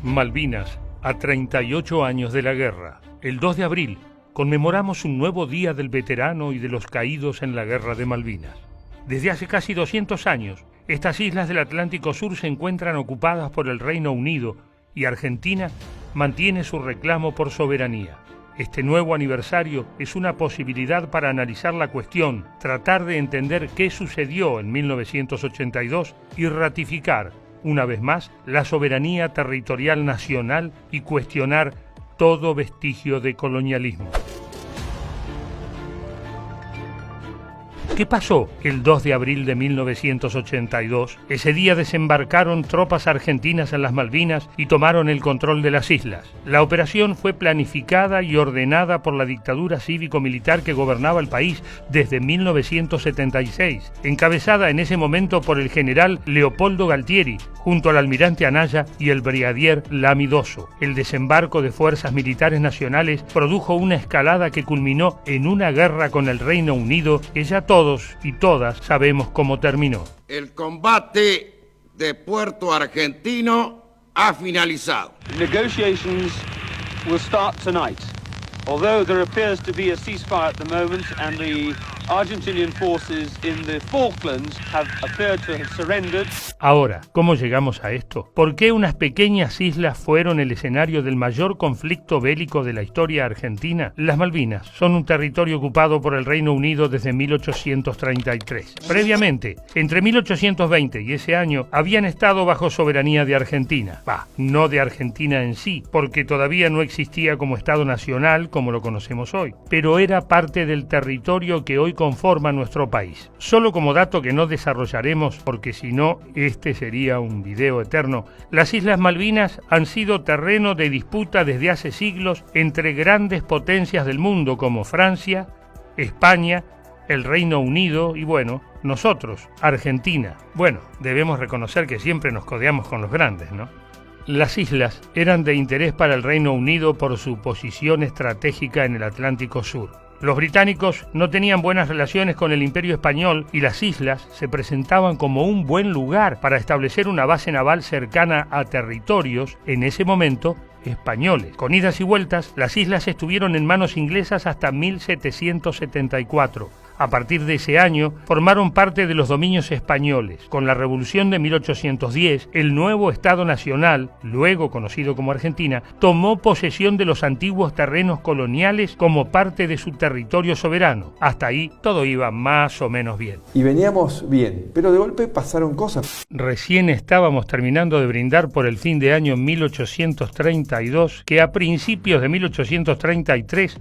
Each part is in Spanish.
Malvinas, a 38 años de la guerra. El 2 de abril conmemoramos un nuevo día del veterano y de los caídos en la guerra de Malvinas. Desde hace casi 200 años, estas islas del Atlántico Sur se encuentran ocupadas por el Reino Unido y Argentina mantiene su reclamo por soberanía. Este nuevo aniversario es una posibilidad para analizar la cuestión, tratar de entender qué sucedió en 1982 y ratificar, una vez más, la soberanía territorial nacional y cuestionar todo vestigio de colonialismo. ¿Qué pasó el 2 de abril de 1982? Ese día desembarcaron tropas argentinas en las Malvinas y tomaron el control de las islas. La operación fue planificada y ordenada por la dictadura cívico-militar que gobernaba el país desde 1976, encabezada en ese momento por el general Leopoldo Galtieri, junto al almirante Anaya y el brigadier Lamidoso. El desembarco de fuerzas militares nacionales produjo una escalada que culminó en una guerra con el Reino Unido que ya todos y todas sabemos cómo terminó. El combate de Puerto Argentino ha finalizado. Negotiations will start tonight. Although there appears to be a ceasefire at the moment and the Argentinian forces in the Falklands have appeared to have surrendered. Ahora, ¿cómo llegamos a esto? ¿Por qué unas pequeñas islas fueron el escenario del mayor conflicto bélico de la historia argentina? Las Malvinas son un territorio ocupado por el Reino Unido desde 1833. Previamente, entre 1820 y ese año, habían estado bajo soberanía de Argentina. No de Argentina en sí, porque todavía no existía como Estado nacional como lo conocemos hoy, pero era parte del territorio que hoy conforma nuestro país. Solo como dato que no desarrollaremos, porque si no, este sería un video eterno, las Islas Malvinas han sido terreno de disputa desde hace siglos entre grandes potencias del mundo como Francia, España, el Reino Unido y bueno, nosotros, Argentina. Bueno, debemos reconocer que siempre nos codeamos con los grandes, ¿no? Las islas eran de interés para el Reino Unido por su posición estratégica en el Atlántico Sur. Los británicos no tenían buenas relaciones con el Imperio Español y las islas se presentaban como un buen lugar para establecer una base naval cercana a territorios, en ese momento, españoles. Con idas y vueltas, las islas estuvieron en manos inglesas hasta 1774. A partir de ese año, formaron parte de los dominios españoles. Con la Revolución de 1810, el nuevo Estado Nacional, luego conocido como Argentina, tomó posesión de los antiguos terrenos coloniales como parte de su territorio soberano. Hasta ahí todo iba más o menos bien. Y veníamos bien, pero de golpe pasaron cosas. Recién estábamos terminando de brindar por el fin de año 1832, que a principios de 1833,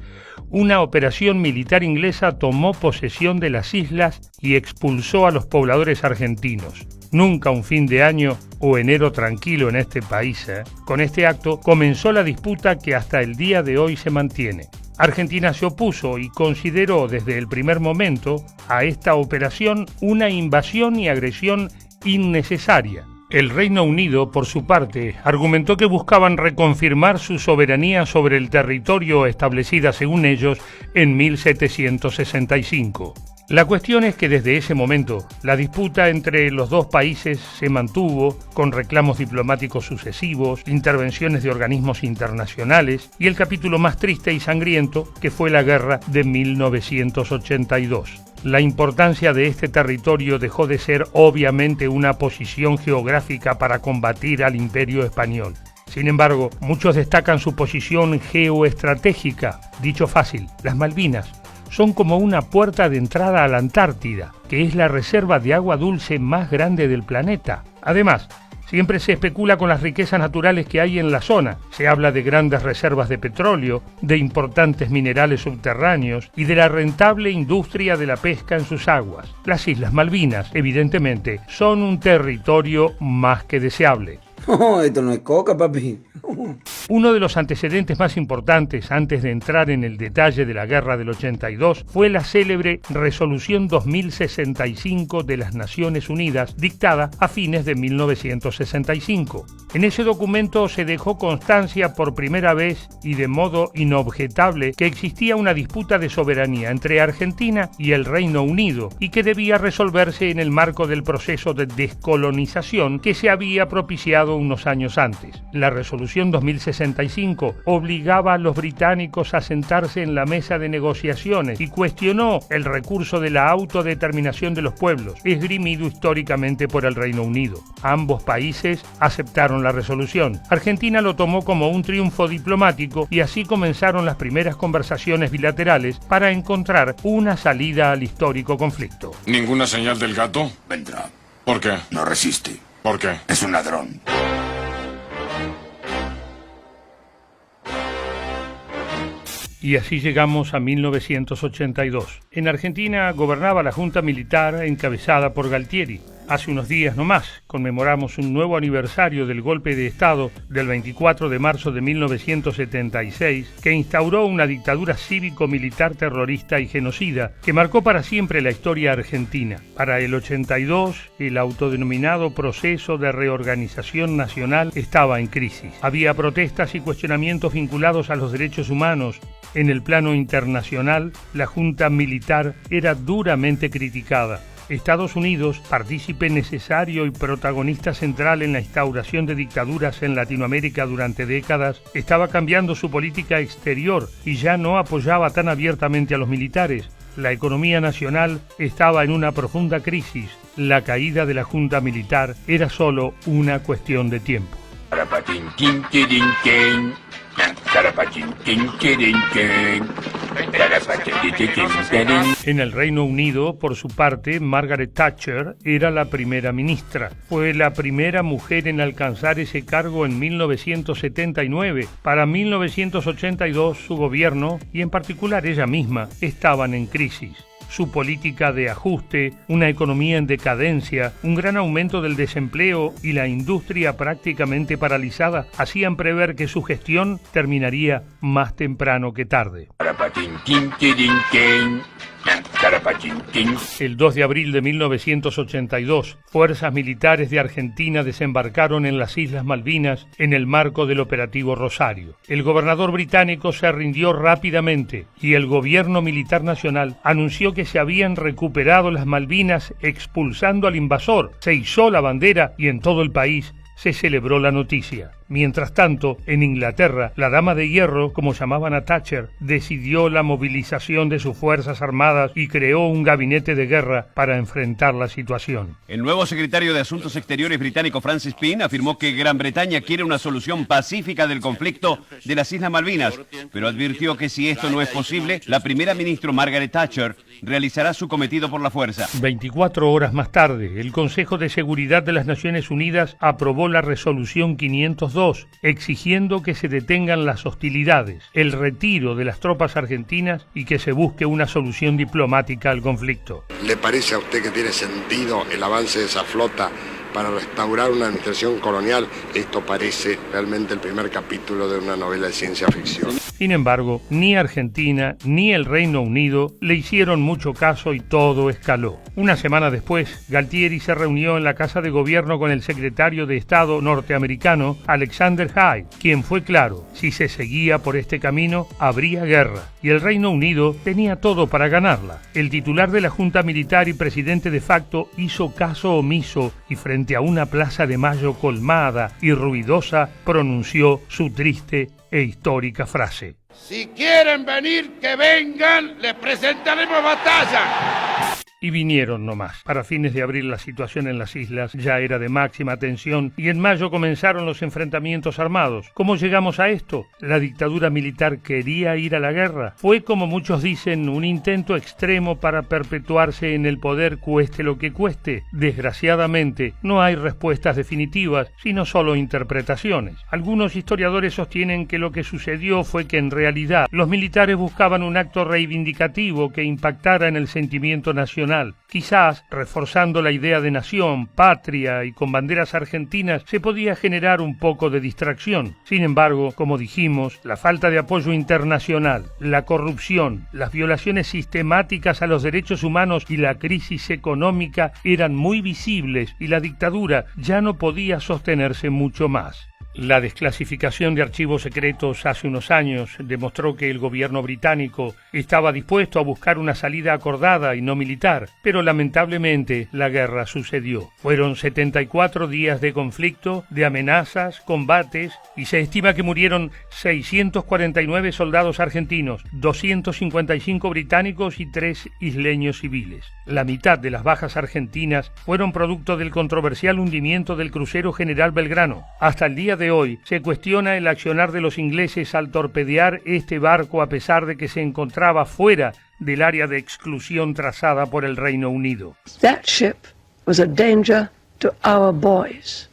una operación militar inglesa tomó posesión de las islas y expulsó a los pobladores argentinos. Nunca un fin de año o enero tranquilo en este país. Con este acto comenzó la disputa que hasta el día de hoy se mantiene. Argentina se opuso y consideró desde el primer momento a esta operación una invasión y agresión innecesaria. El Reino Unido, por su parte, argumentó que buscaban reconfirmar su soberanía sobre el territorio establecida, según ellos, en 1765. La cuestión es que desde ese momento, la disputa entre los dos países se mantuvo, con reclamos diplomáticos sucesivos, intervenciones de organismos internacionales y el capítulo más triste y sangriento, que fue la guerra de 1982. La importancia de este territorio dejó de ser obviamente una posición geográfica para combatir al Imperio Español. Sin embargo, muchos destacan su posición geoestratégica. Dicho fácil, las Malvinas son como una puerta de entrada a la Antártida, que es la reserva de agua dulce más grande del planeta. Además, siempre se especula con las riquezas naturales que hay en la zona. Se habla de grandes reservas de petróleo, de importantes minerales subterráneos y de la rentable industria de la pesca en sus aguas. Las Islas Malvinas, evidentemente, son un territorio más que deseable. Esto no es coca, papi. Uno de los antecedentes más importantes antes de entrar en el detalle de la guerra del 82 fue la célebre Resolución 2065 de las Naciones Unidas, dictada a fines de 1965. En ese documento se dejó constancia por primera vez y de modo inobjetable que existía una disputa de soberanía entre Argentina y el Reino Unido y que debía resolverse en el marco del proceso de descolonización que se había propiciado unos años antes. La Resolución 2065 obligaba a los británicos a sentarse en la mesa de negociaciones y cuestionó el recurso de la autodeterminación de los pueblos, esgrimido históricamente por el Reino Unido. Ambos países aceptaron la resolución. Argentina lo tomó como un triunfo diplomático y así comenzaron las primeras conversaciones bilaterales para encontrar una salida al histórico conflicto. ¿Ninguna señal del gato? Vendrá. ¿Por qué? No resiste. ¿Por qué? Es un ladrón. Y así llegamos a 1982. En Argentina gobernaba la Junta Militar encabezada por Galtieri. Hace unos días nomás conmemoramos un nuevo aniversario del golpe de Estado del 24 de marzo de 1976 que instauró una dictadura cívico-militar terrorista y genocida que marcó para siempre la historia argentina. Para el 82, el autodenominado proceso de reorganización nacional estaba en crisis. Había protestas y cuestionamientos vinculados a los derechos humanos. En el plano internacional, la Junta Militar era duramente criticada. Estados Unidos, partícipe necesario y protagonista central en la instauración de dictaduras en Latinoamérica durante décadas, estaba cambiando su política exterior y ya no apoyaba tan abiertamente a los militares. La economía nacional estaba en una profunda crisis. La caída de la Junta Militar era solo una cuestión de tiempo. En el Reino Unido, por su parte, Margaret Thatcher era la primera ministra. Fue la primera mujer en alcanzar ese cargo en 1979. Para 1982, su gobierno, y en particular ella misma, estaban en crisis. Su política de ajuste, una economía en decadencia, un gran aumento del desempleo y la industria prácticamente paralizada hacían prever que su gestión terminaría más temprano que tarde. El 2 de abril de 1982, fuerzas militares de Argentina desembarcaron en las Islas Malvinas en el marco del Operativo Rosario. El gobernador británico se rindió rápidamente y el gobierno militar nacional anunció que se habían recuperado las Malvinas expulsando al invasor. Se izó la bandera y en todo el país se celebró la noticia. Mientras tanto, en Inglaterra, la Dama de Hierro, como llamaban a Thatcher, decidió la movilización de sus fuerzas armadas y creó un gabinete de guerra para enfrentar la situación. El nuevo secretario de Asuntos Exteriores británico Francis Pym afirmó que Gran Bretaña quiere una solución pacífica del conflicto de las Islas Malvinas, pero advirtió que si esto no es posible, la primera ministra Margaret Thatcher realizará su cometido por la fuerza. 24 horas más tarde, el Consejo de Seguridad de las Naciones Unidas aprobó la resolución 502, exigiendo que se detengan las hostilidades, el retiro de las tropas argentinas y que se busque una solución diplomática al conflicto. ¿Le parece a usted que tiene sentido el avance de esa flota para restaurar una administración colonial? Esto parece realmente el primer capítulo de una novela de ciencia ficción. Sin embargo, ni Argentina ni el Reino Unido le hicieron mucho caso y todo escaló. Una semana después, Galtieri se reunió en la Casa de Gobierno con el secretario de Estado norteamericano, Alexander Haig, quien fue claro: si se seguía por este camino, habría guerra, y el Reino Unido tenía todo para ganarla. El titular de la Junta Militar y presidente de facto hizo caso omiso y frente a una Plaza de Mayo colmada y ruidosa, pronunció su triste e histórica frase: Si quieren venir, que vengan, les presentaremos batalla. Y vinieron nomás. Para fines de abril la situación en las islas ya era de máxima tensión y en mayo comenzaron los enfrentamientos armados. ¿Cómo llegamos a esto? ¿La dictadura militar quería ir a la guerra? Fue, como muchos dicen, un intento extremo para perpetuarse en el poder cueste lo que cueste. Desgraciadamente, no hay respuestas definitivas, sino solo interpretaciones. Algunos historiadores sostienen que lo que sucedió fue que en realidad los militares buscaban un acto reivindicativo que impactara en el sentimiento nacional internacional. Quizás, reforzando la idea de nación, patria y con banderas argentinas, se podía generar un poco de distracción. Sin embargo, como dijimos, la falta de apoyo internacional, la corrupción, las violaciones sistemáticas a los derechos humanos y la crisis económica eran muy visibles y la dictadura ya no podía sostenerse mucho más. La desclasificación de archivos secretos hace unos años demostró que el gobierno británico estaba dispuesto a buscar una salida acordada y no militar, pero lamentablemente la guerra sucedió. Fueron 74 días de conflicto, de amenazas, combates, y se estima que murieron 649 soldados argentinos, 255 británicos y 3 isleños civiles. La mitad de las bajas argentinas fueron producto del controversial hundimiento del crucero General Belgrano. Hasta el día de hoy se cuestiona el accionar de los ingleses al torpedear este barco a pesar de que se encontraba fuera del área de exclusión trazada por el Reino Unido. That ship was a danger to our boys.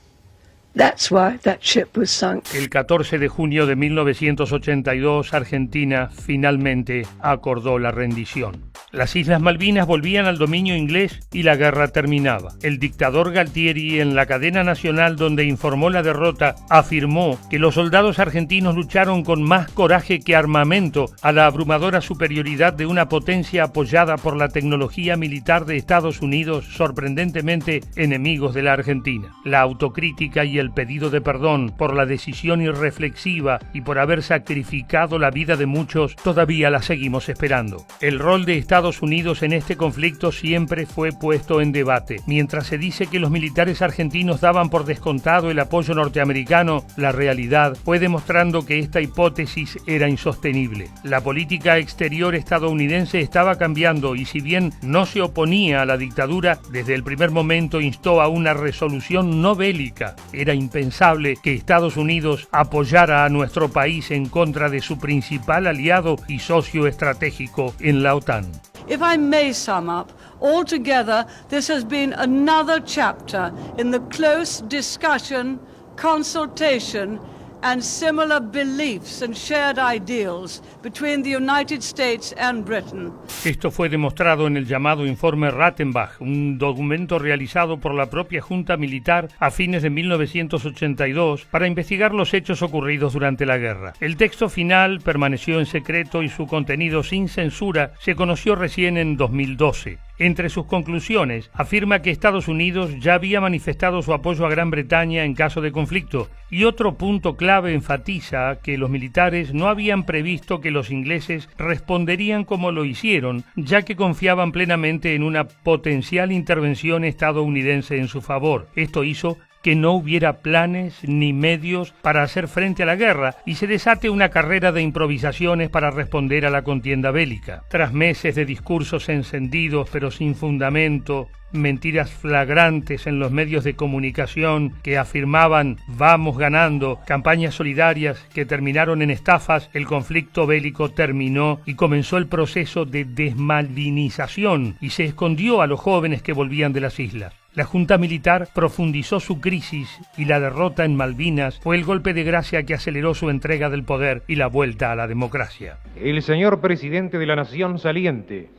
That's why that ship was sunk. El 14 de junio de 1982, Argentina finalmente acordó la rendición. Las Islas Malvinas volvían al dominio inglés y la guerra terminaba. El dictador Galtieri, en la cadena nacional donde informó la derrota, afirmó que los soldados argentinos lucharon con más coraje que armamento a la abrumadora superioridad de una potencia apoyada por la tecnología militar de Estados Unidos, sorprendentemente enemigos de la Argentina. La autocrítica y el pedido de perdón por la decisión irreflexiva y por haber sacrificado la vida de muchos todavía la seguimos esperando. El rol de Estados Unidos en este conflicto siempre fue puesto en debate. Mientras se dice que los militares argentinos daban por descontado el apoyo norteamericano, la realidad fue demostrando que esta hipótesis era insostenible. La política exterior estadounidense estaba cambiando y si bien no se oponía a la dictadura, desde el primer momento instó a una resolución no bélica. Era impensable que Estados Unidos apoyara a nuestro país en contra de su principal aliado y socio estratégico en la OTAN. If I may sum up, altogether this has been another chapter in the close discussion, consultation and similar beliefs and shared ideals between the United States and Britain. Esto fue demostrado en el llamado Informe Rattenbach, un documento realizado por la propia Junta Militar a fines de 1982 para investigar los hechos ocurridos durante la guerra. El texto final permaneció en secreto y su contenido sin censura se conoció recién en 2012. Entre sus conclusiones, afirma que Estados Unidos ya había manifestado su apoyo a Gran Bretaña en caso de conflicto, y otro punto clave enfatiza que los militares no habían previsto que los ingleses responderían como lo hicieron, ya que confiaban plenamente en una potencial intervención estadounidense en su favor. Esto hizo que no hubiera planes ni medios para hacer frente a la guerra y se desate una carrera de improvisaciones para responder a la contienda bélica. Tras meses de discursos encendidos pero sin fundamento, mentiras flagrantes en los medios de comunicación que afirmaban "vamos ganando", campañas solidarias que terminaron en estafas, el conflicto bélico terminó y comenzó el proceso de desmalvinización y se escondió a los jóvenes que volvían de las islas. La Junta Militar profundizó su crisis y la derrota en Malvinas fue el golpe de gracia que aceleró su entrega del poder y la vuelta a la democracia. El señor presidente de la Nación saliente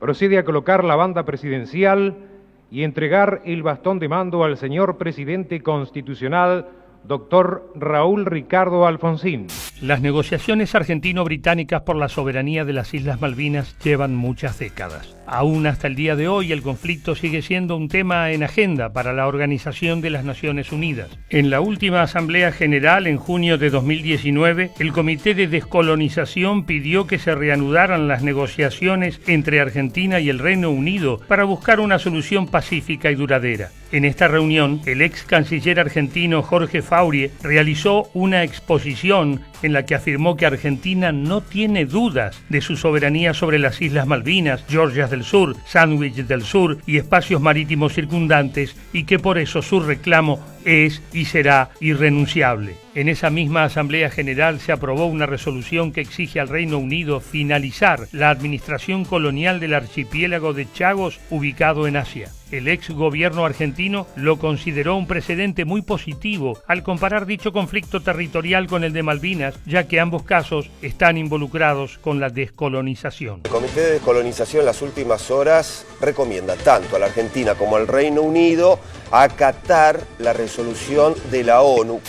procede a colocar la banda presidencial y entregar el bastón de mando al señor presidente constitucional, doctor Raúl Ricardo Alfonsín. Las negociaciones argentino-británicas por la soberanía de las Islas Malvinas llevan muchas décadas. Aún hasta el día de hoy el conflicto sigue siendo un tema en agenda para la Organización de las Naciones Unidas. En la última Asamblea General en junio de 2019, el Comité de Descolonización pidió que se reanudaran las negociaciones entre Argentina y el Reino Unido para buscar una solución pacífica y duradera. En esta reunión, el ex canciller argentino Jorge Faurie realizó una exposición en la que afirmó que Argentina no tiene dudas de su soberanía sobre las Islas Malvinas, Georgias del Sur, Sandwich del Sur y espacios marítimos circundantes y que por eso su reclamo es y será irrenunciable. En esa misma Asamblea General se aprobó una resolución que exige al Reino Unido finalizar la administración colonial del archipiélago de Chagos ubicado en Asia. El ex gobierno argentino lo consideró un precedente muy positivo al comparar dicho conflicto territorial con el de Malvinas, ya que ambos casos están involucrados con la descolonización. El Comité de Descolonización en las últimas horas recomienda tanto a la Argentina como al Reino Unido acatar la resolución de la ONU.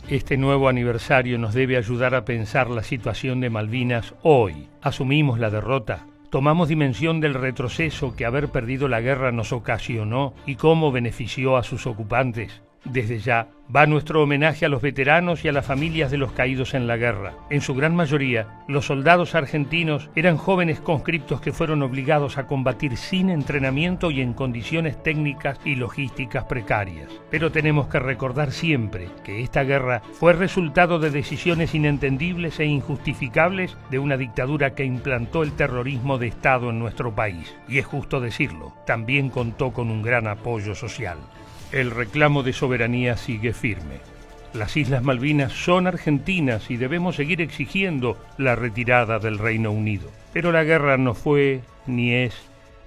Este nuevo aniversario nos debe ayudar a pensar la situación de Malvinas hoy. Asumimos la derrota. Tomamos dimensión del retroceso que haber perdido la guerra nos ocasionó y cómo benefició a sus ocupantes. Desde ya va nuestro homenaje a los veteranos y a las familias de los caídos en la guerra. En su gran mayoría, los soldados argentinos eran jóvenes conscriptos que fueron obligados a combatir sin entrenamiento y en condiciones técnicas y logísticas precarias. Pero tenemos que recordar siempre que esta guerra fue resultado de decisiones inentendibles e injustificables de una dictadura que implantó el terrorismo de Estado en nuestro país. Y es justo decirlo, también contó con un gran apoyo social. El reclamo de soberanía sigue firme. Las Islas Malvinas son argentinas y debemos seguir exigiendo la retirada del Reino Unido. Pero la guerra no fue, ni es,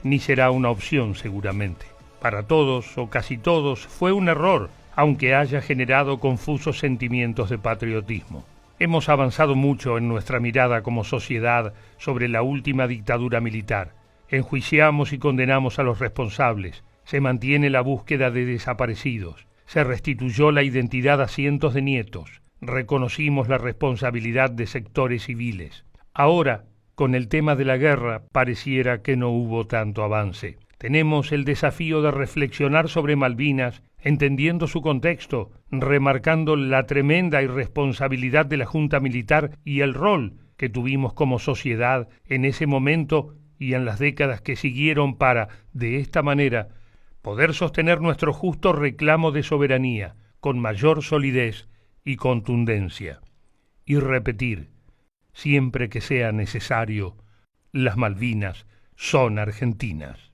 ni será una opción seguramente. Para todos o casi todos fue un error, aunque haya generado confusos sentimientos de patriotismo. Hemos avanzado mucho en nuestra mirada como sociedad sobre la última dictadura militar. Enjuiciamos y condenamos a los responsables. Se mantiene la búsqueda de desaparecidos. Se restituyó la identidad a cientos de nietos. Reconocimos la responsabilidad de sectores civiles. Ahora, con el tema de la guerra, pareciera que no hubo tanto avance. Tenemos el desafío de reflexionar sobre Malvinas, entendiendo su contexto, remarcando la tremenda irresponsabilidad de la Junta Militar y el rol que tuvimos como sociedad en ese momento y en las décadas que siguieron para, de esta manera, poder sostener nuestro justo reclamo de soberanía con mayor solidez y contundencia. Y repetir, siempre que sea necesario, las Malvinas son argentinas.